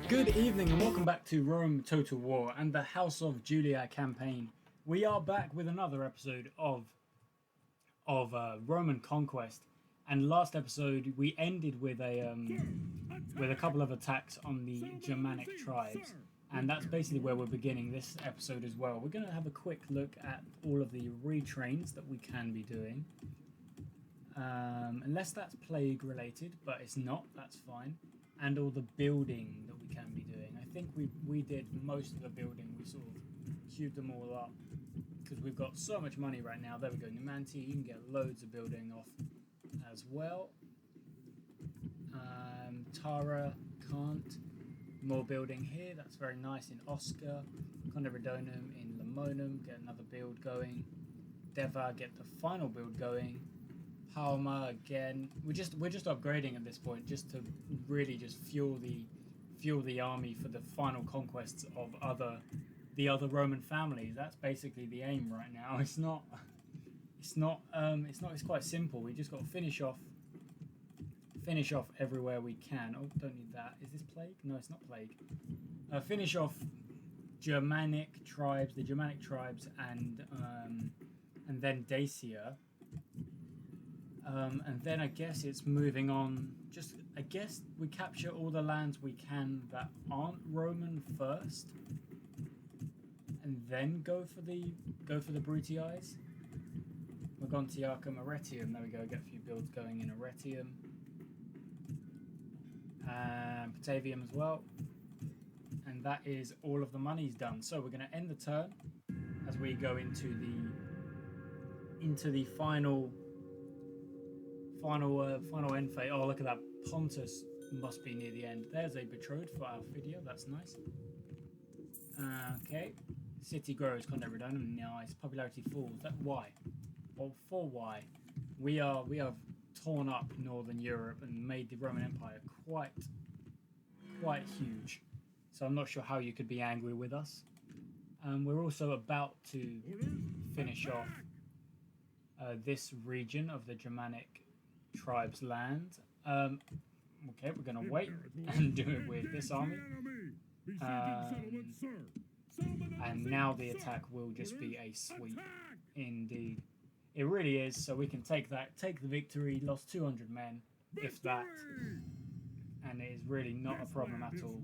Good evening and welcome back to Rome Total War and the House of Julii campaign. We are back with another episode of Roman conquest, and last episode we ended with a couple of attacks on the Germanic tribes, and that's basically where we're beginning this episode as well. We're going to have a quick look at all of the retrains that we can be doing, unless that's plague related, but it's not, that's fine. And all the building that we can be doing. I think we did most of the building. We sort of queued them all up because we've got so much money right now. There we go. Numantia, you can get loads of building off as well. Tara can't. More building here. That's very nice in Oscar. Conderidonum in Lamonum. Get another build going. Deva, get the final build going. Palma again. We're just upgrading at this point, just to really just fuel the army for the final conquests of the other Roman families. That's basically the aim right now. It's quite simple. We just got to finish off everywhere we can. Oh, don't need that. Is this plague? No, it's not plague. Finish off the Germanic tribes, and then Dacia. And then I guess it's moving on. I guess we capture all the lands we can that aren't Roman first, and then go for the Brutiis. Mogontiacum, Arretium. There we go. Get a few builds going in Arretium, and Batavium as well. And that is all of the money's done. So we're going to end the turn as we go into the final end phase. Oh, look at that. Pontus must be near the end. There's a betrothed for our video. That's nice. Okay. City grows. Conderidonum. Nice. Popularity falls. That why? Well, for why? We have torn up Northern Europe and made the Roman Empire quite huge. So I'm not sure how you could be angry with us. We're also about to finish off this region of the Germanic tribes' land. Okay, we're going to wait and do it with this army. And now the attack will just be a sweep. Indeed. It really is, so we can take the victory. Lost 200 men, if that. And it is really not a problem at all.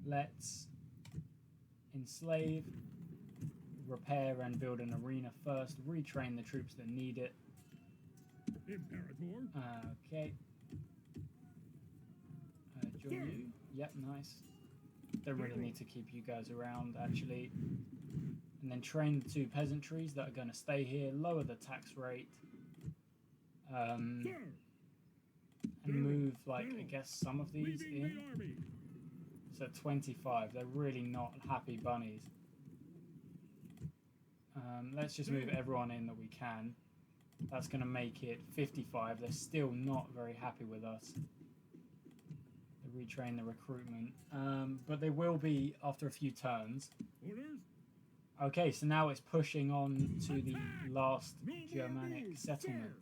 Let's enslave, repair and build an arena first. Retrain the troops that need it. Okay. Julii. Yep, nice. Don't really need to keep you guys around, actually. And then train the 2 peasantries that are going to stay here. Lower the tax rate. And move, I guess, some of these in. So 25. They're really not happy bunnies. Let's just move everyone in that we can. That's going to make it 55. They're still not very happy with us. They retrain the recruitment. But they will be after a few turns. Okay, so now it's pushing on to the last Germanic settlement.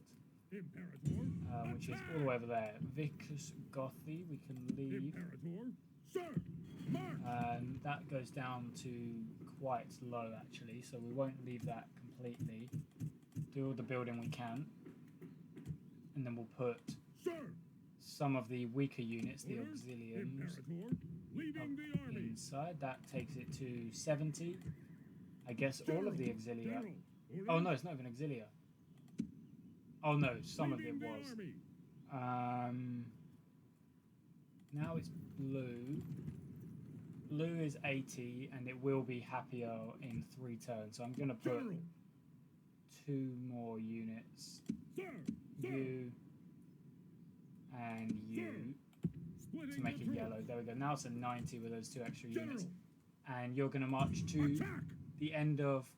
Which is all the way over there. Vicus Gothi, we can leave. That goes down to quite low, actually, so we won't leave that completely. Do all the building we can, and then we'll put some of the weaker units, the auxiliums, up inside. That takes it to 70. I guess all of the auxilia. Oh no, it's not even auxilia. Oh no, some of it was. Now it's blue. Blue is 80, and it will be happier in 3 turns. So I'm going to put 2 more units. You and you to make it yellow. There we go. Now it's a 90 with those 2 extra units. And you're going to march to the end of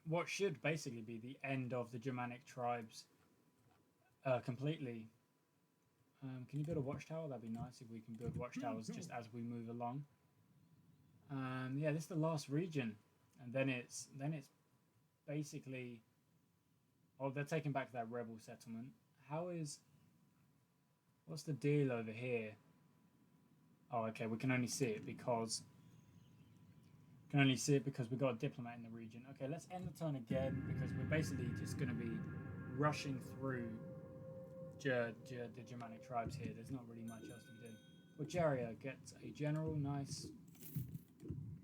what should basically be the end of the Germanic tribes completely. Can you build a watchtower? That'd be nice if we can build watchtowers just as we move along. Yeah, this is the last region, and then it's basically. Oh, they're taking back that rebel settlement. What's the deal over here? Oh, okay, we can only see it because we got a diplomat in the region. Okay, let's end the turn again because we're basically just going to be rushing through the Germanic tribes here. There's not really much else to be doing. Bulgaria gets a general, nice.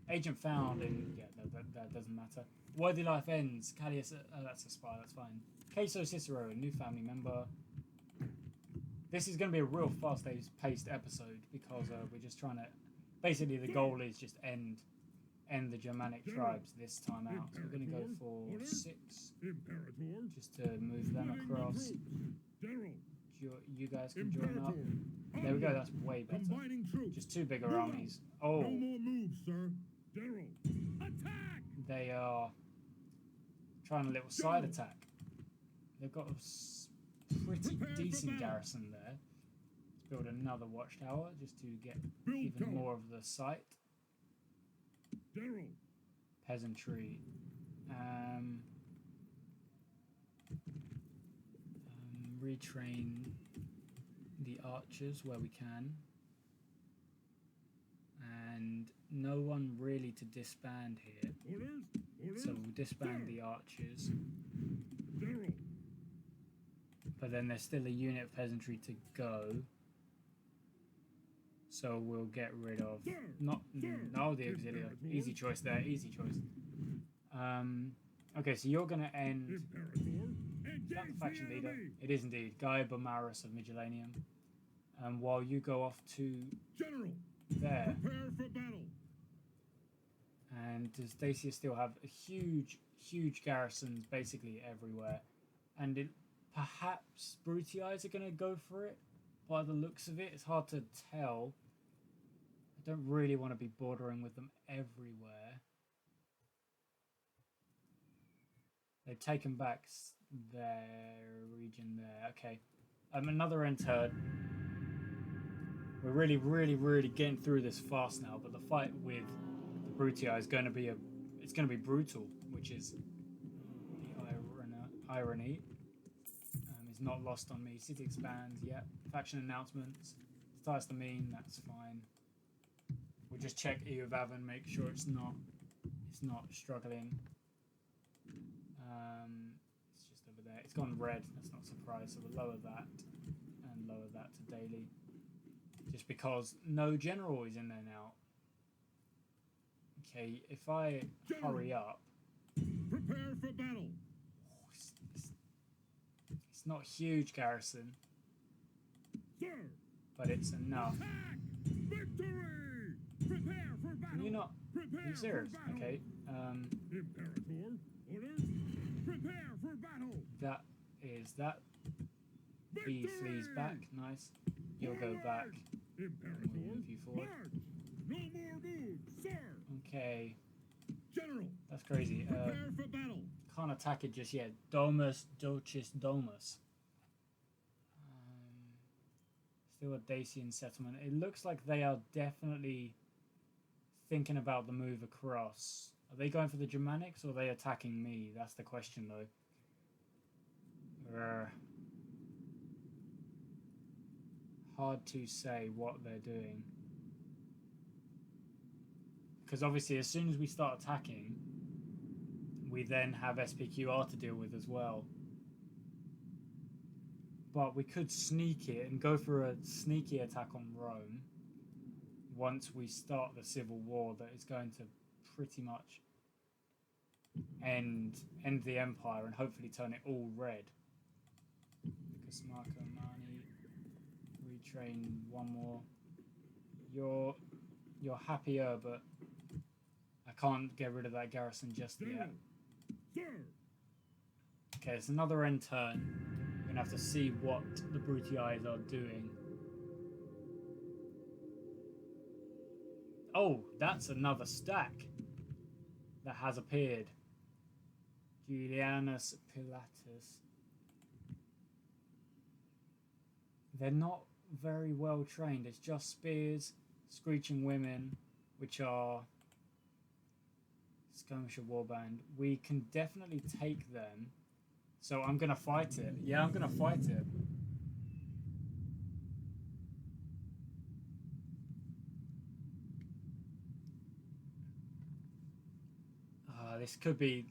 Agent found in, yeah, that doesn't matter. Worthy life ends. Callius, that's a spy, that's fine. Jos3h, a new family member. This is going to be a real fast-paced episode because we're just trying to. Basically, the goal is just end the Germanic tribes this time out. So we're going to go for 6, just to move them across. You guys can join up. There we go. That's way better. Just 2 bigger armies. Oh, they are trying a little side attack. They've got a pretty decent garrison there. Let's build another watchtower just to get even more of the site. Peasantry. Retrain the archers where we can. And no one really to disband here. So we'll disband the archers. But then there's still a unit of peasantry to go. So we'll get rid of the auxiliary. Easy choice there, easy choice. Okay, so you're gonna end. Is that the faction leader? It is indeed. Guy Bomarus of Migilanium. While you go off to there. And does Dacia still have a huge garrisons basically everywhere? And perhaps Brutii are going to go for it by the looks of it. It's hard to tell. I don't really want to be bordering with them everywhere. They've taken back their region there. Okay. Another end turn. We're really getting through this fast now, but the fight with the Brutii is going to be brutal, which is the irony. Is not lost on me. City expands, yeah. Faction announcements. Starts to mean, that's fine. We'll just check EU of Avon, make sure it's not struggling. It's just over there. It's gone red, that's not a surprise, so we'll lower that and lower that to daily. Just because no general is in there now. Okay, if I hurry up. Prepare for battle. It's not a huge garrison. Sir. But it's enough. Attack! Victory! Prepare for battle. Can you not? Are you serious? Okay. Imperator, orders. Prepare for battle. That. He flees back. Nice. You'll go back. Imperator, we'll move you forward. march. No more moves, sir. Okay. General. That's crazy. Prepare for battle. Can't attack it just yet. Domus, Dulcis, Domus. Still a Dacian settlement. It looks like they are definitely thinking about the move across. Are they going for the Germanics or are they attacking me? That's the question, though. Hard to say what they're doing. Because obviously, as soon as we start attacking, we then have SPQR to deal with as well. But we could sneak it and go for a sneaky attack on Rome once we start the civil war that is going to pretty much end the empire and hopefully turn it all red. Because Marco Mani, retrain one more. You're happier, but I can't get rid of that garrison just yet. Okay, it's another end turn. We're going to have to see what the Brutii are doing. Oh, that's another stack that has appeared. Julianus Pilatus. They're not very well trained. It's just spears, screeching women, which are skirmisher warband. We can definitely take them. So I'm going to fight it. Yeah, I'm going to fight it. This could be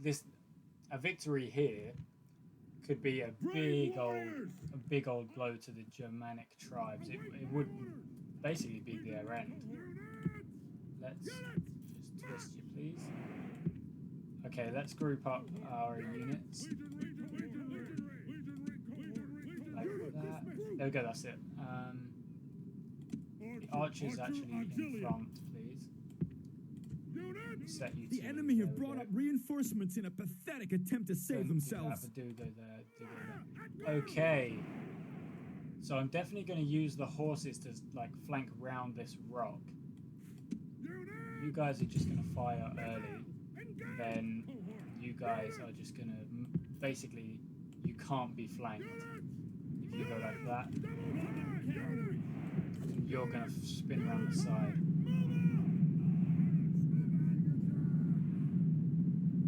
a victory here could be a big old blow to the Germanic tribes. It would basically be their end. Let's just twist you, please. Okay, let's group up our units. Like that. There we go, that's it. The archers actually in front, please. Set you The to, enemy have brought up reinforcements in a pathetic attempt to save themselves. Do go there. Okay. So I'm definitely going to use the horses to like flank round this rock. You guys are just going to fire early. Then you guys are just going to basically, you can't be flanked. If you go like that, you're going to spin around the side.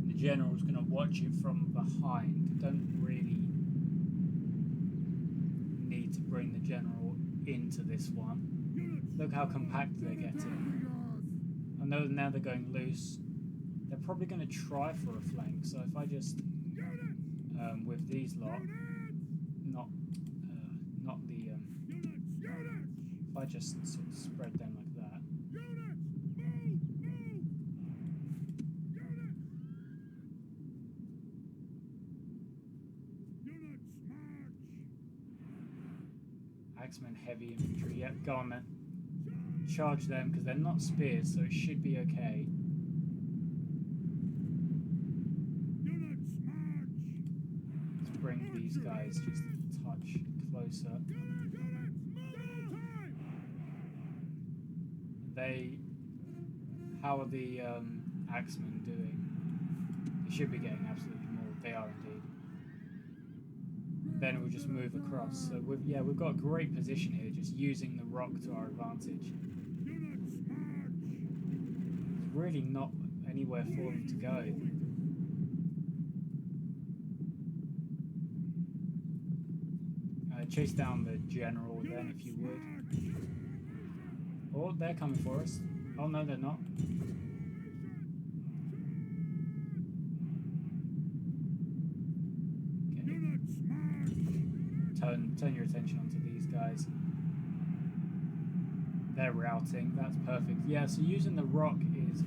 The general's going to watch it from behind. Don't really need to bring the general into this one. Look how compact they're getting. I know now they're going loose. They're probably going to try for a flank. So if I just, with these lot, not the, if I just sort of spread them like that. Axemen heavy infantry. Yep, go on then. Charge them because they're not spears, so it should be okay. Let's bring these guys just a touch closer. How are the Axemen doing? They should be getting absolutely more. They are indeed. Then we'll just move across. So we've got a great position here, just using the rock to our advantage. There's really not anywhere for them to go. Chase down the general then, if you would. Oh, they're coming for us. Oh no, they're not. Turn your attention onto these guys. They're routing. That's perfect. Yeah, so using the rock is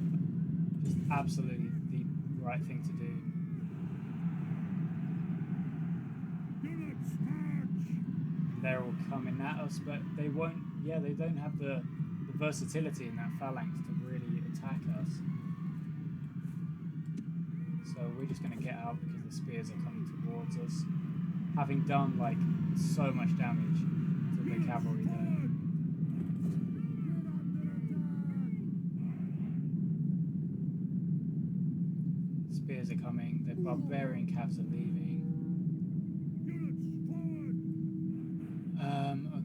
just absolutely the right thing to do. They're all coming at us, but they won't. Yeah, they don't have the versatility in that phalanx to really attack us. So we're just going to get out because the spears are coming towards us. Having done like so much damage to the cavalry there. Spears are coming, the barbarian cavs are leaving.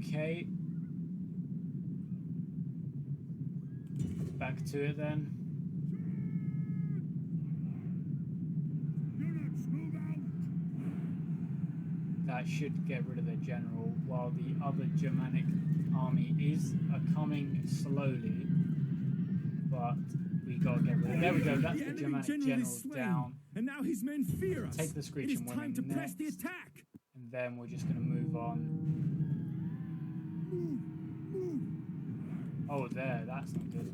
Okay. Back to it then. That should get rid of their general, while the other Germanic army is coming slowly. But we gotta get rid of it. There we go, that's the Germanic general down. And now his men fear us. Take the Screeching Women It is time to press next. the attack. And then we're just gonna move on. Oh, that's not good.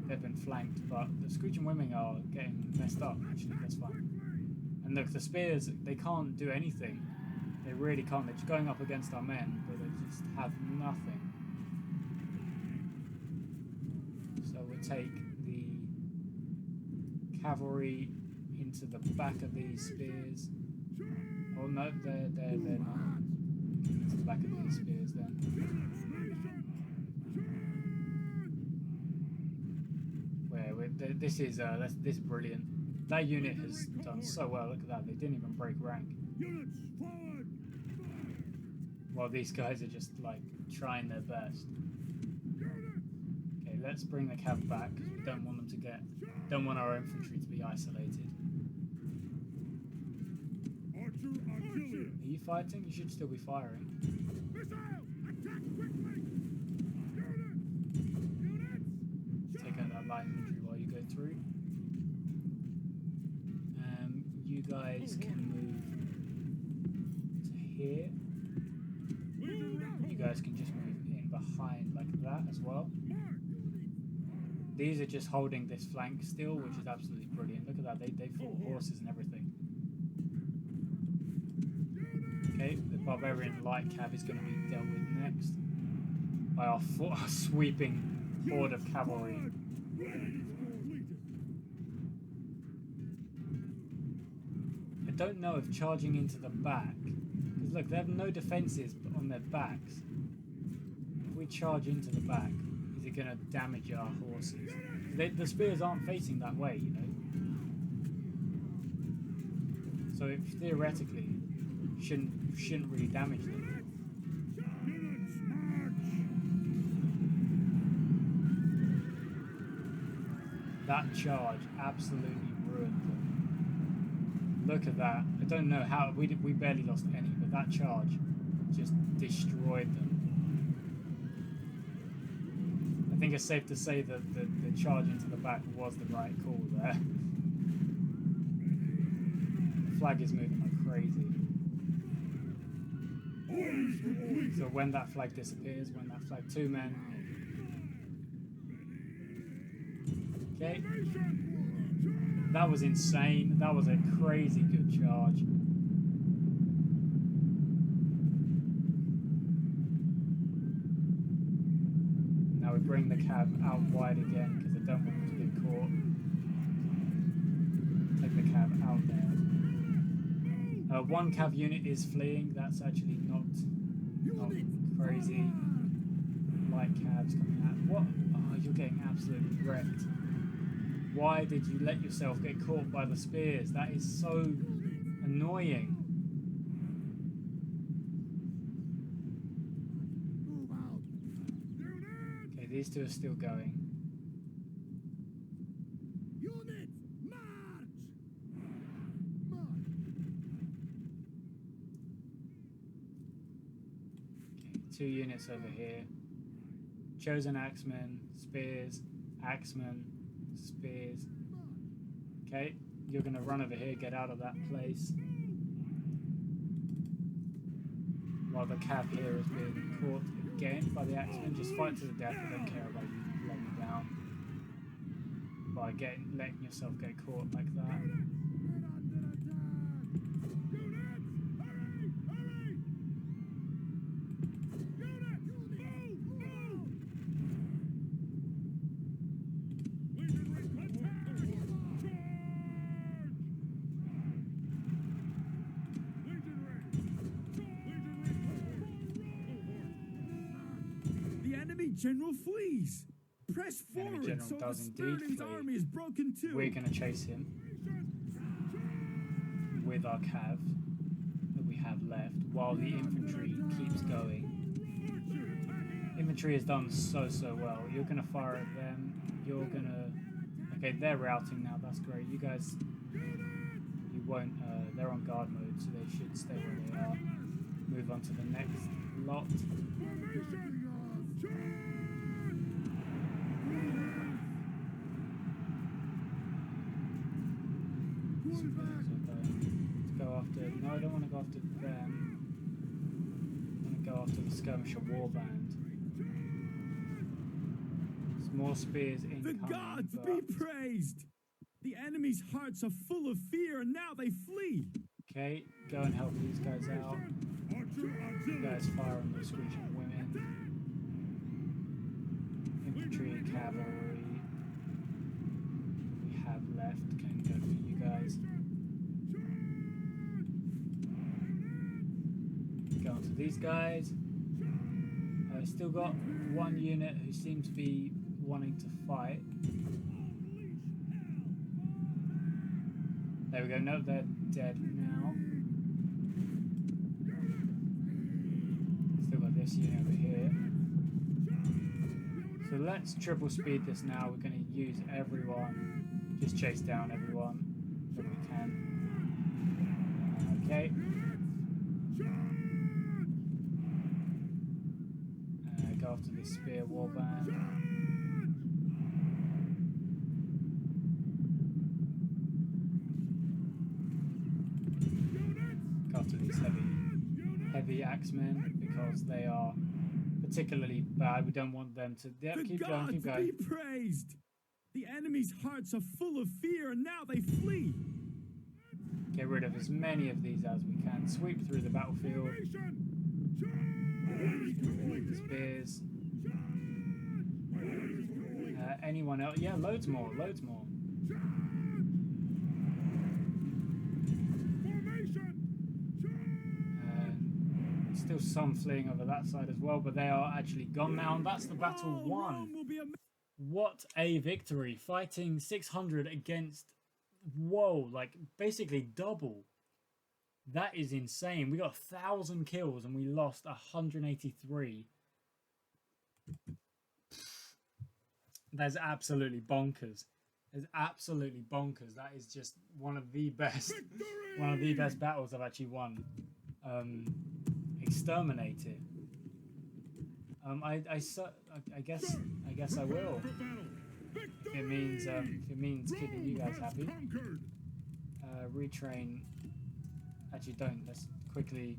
They've been flanked, but the Screeching Women are getting messed up, actually, that's fine. And look, the spears, they can't do anything. They really can't. They're just going up against our men, but they just have nothing. So we'll take the cavalry into the back of these spears. Oh no, they're not. Into the back of these spears then. This is brilliant. That unit has done so well. Look at that. They didn't even break rank. While these guys are just like trying their best. Okay, let's bring the cav back because we don't want them to don't want our infantry to be isolated. Are you fighting? You should still be firing. Take out that light infantry while you go through. guys can move to here. You guys can just move in behind like that as well. These are just holding this flank still, which is absolutely brilliant. Look at that, they fought horses and everything. Okay, the barbarian light cav is going to be dealt with next by our sweeping horde of cavalry. I don't know if charging into the back, because look, they have no defences on their backs. If we charge into the back, is it going to damage our horses? The spears aren't facing that way, you know. So it theoretically shouldn't really damage them. That charge absolutely ruined them. Look at that. I don't know how we barely lost any, but that charge just destroyed them. I think it's safe to say that the charge into the back was the right call there. The flag is moving like crazy. So when that flag disappears, when that flag 2 men. Okay. That was insane. That was a crazy good charge. Now we bring the cab out wide again because I don't want them to get caught. Take the cab out there. One cav unit is fleeing. That's actually not crazy. Light cabs coming out. What? Oh, you're getting absolutely wrecked. Why did you let yourself get caught by the spears? That is so annoying. Okay, these two are still going. Okay, 2 units over here. Chosen axemen, spears, axemen, spears. Okay, you're going to run over here, get out of that place. While the cav here is being caught again by the axemen. Just fight to the death. I don't care about you letting me down by letting yourself get caught like that. General flees. Press forward General so the does indeed Spurden's flee. army is broken too. We're going to chase him with our cav that we have left while the infantry keeps going. Infantry has done so well. You're going to fire at them. You're going to... Okay, they're routing now. That's great. You guys... You won't... they're on guard mode, so they should stay where they are. Move on to the next lot. No, I don't want to go after them. I want to go after the skirmisher warband. There's more spears incoming. The gods be praised! The enemy's hearts are full of fear and now they flee! Okay, go and help these guys out. You guys fire on those screeching women. Infantry, cavalry. We have left. Can go for you guys. Go on to these guys. Still got 1 unit who seem to be wanting to fight. There we go. No, they're dead now. Still got this unit over here. So let's triple speed this now. We're going to use everyone. Just chase down everyone that we can. Okay. Go after this spear warband. the Axemen because they are particularly bad. We don't want them to... Yeah, The keep going, gods keep going. be praised! The enemy's hearts are full of fear, and now they flee! Get rid of as many of these as we can. Sweep through the battlefield. Spears. Anyone else? Yeah, loads more, loads more. Still some fleeing over that side as well, but they are actually gone now, and that's the battle won. Rome will be a What a victory! Fighting 600 against, whoa, like basically double. That is insane. We got 1,000 kills and we lost 183. That's absolutely bonkers. It's absolutely bonkers. That is just one of the best, battles I've actually won. Exterminate it. I guess I will. If it means keeping you guys happy. Retrain. Actually, don't. Let's quickly.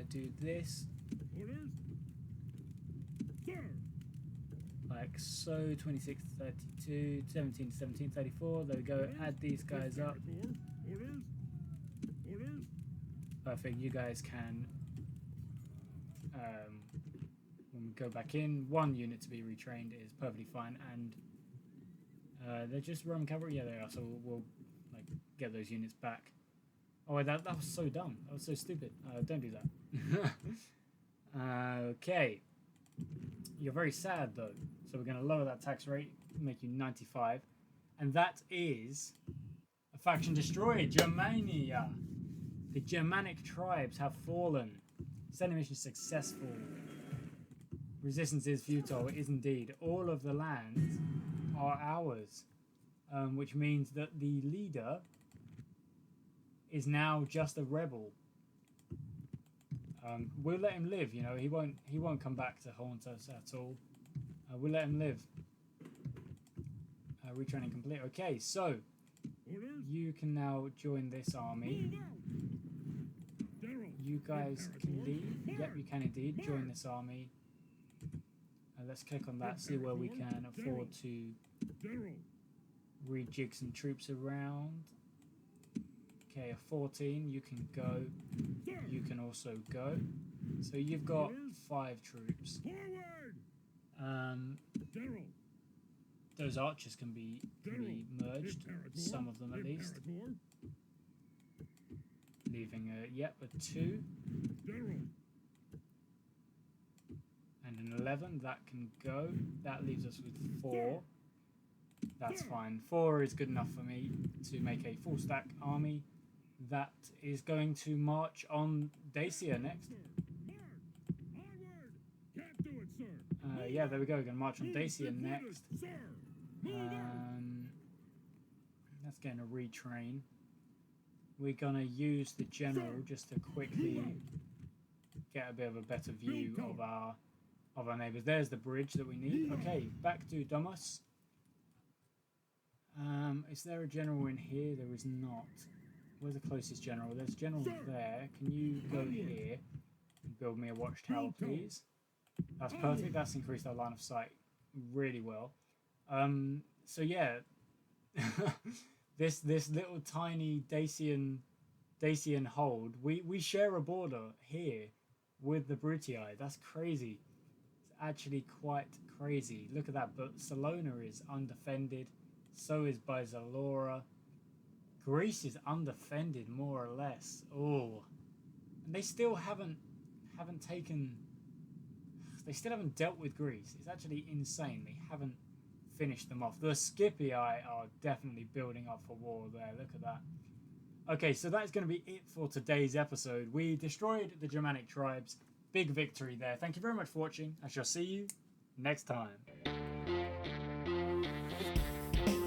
Do this. Like so. 26, 32, 17, 17, 34. There we go. Add these guys up. Perfect. You guys can. When we go back in, 1 unit to be retrained is perfectly fine, and they're just Roman cavalry. Yeah, they are. So we'll like get those units back. Oh, that was so dumb. That was so stupid. Don't do that. Okay. You're very sad though. So we're going to lower that tax rate, make you 95, and that is a faction destroyed. Germania. The Germanic tribes have fallen. Sending mission successful. Resistance is futile. It is indeed. All of the lands are ours, which means that the leader is now just a rebel. We'll let him live. You know, he won't come back to haunt us at all. We'll let him live. Retraining complete. Okay, so you can now join this army. You guys can leave. Yep, you can indeed join this army. Let's click on that, see where we can afford to rejig some troops around. Okay, a 14, you can go. You can also go. So you've got 5 troops. Those archers can be merged, some of them at least. Leaving a 2. And an 11, that can go. That leaves us with 4. That's fine. 4 is good enough for me to make a full stack army. That is going to march on Dacia next. Yeah, there we go. We're going to march on Dacia next. That's going to retrain. We're going to use the general just to quickly get a bit of a better view of our neighbours. There's the bridge that we need. Okay, back to Domus. Is there a general in here? There is not. Where's the closest general? There's a general there. Can you go here and build me a watchtower, please? That's perfect. That's increased our line of sight really well. So yeah, this little tiny Dacian hold. We share a border here with the Brutii. That's crazy. It's actually quite crazy. Look at that. But Salona is undefended. So is Byzalora. Greece is undefended more or less. Oh, and they still haven't taken. They still haven't dealt with Greece. It's actually insane. They haven't finished them off. The Scipii are definitely building up for war there. Look at that. Okay, so that's going to be it for today's episode. We destroyed the Germanic tribes. Big victory there. Thank you very much for watching. I shall see you next time.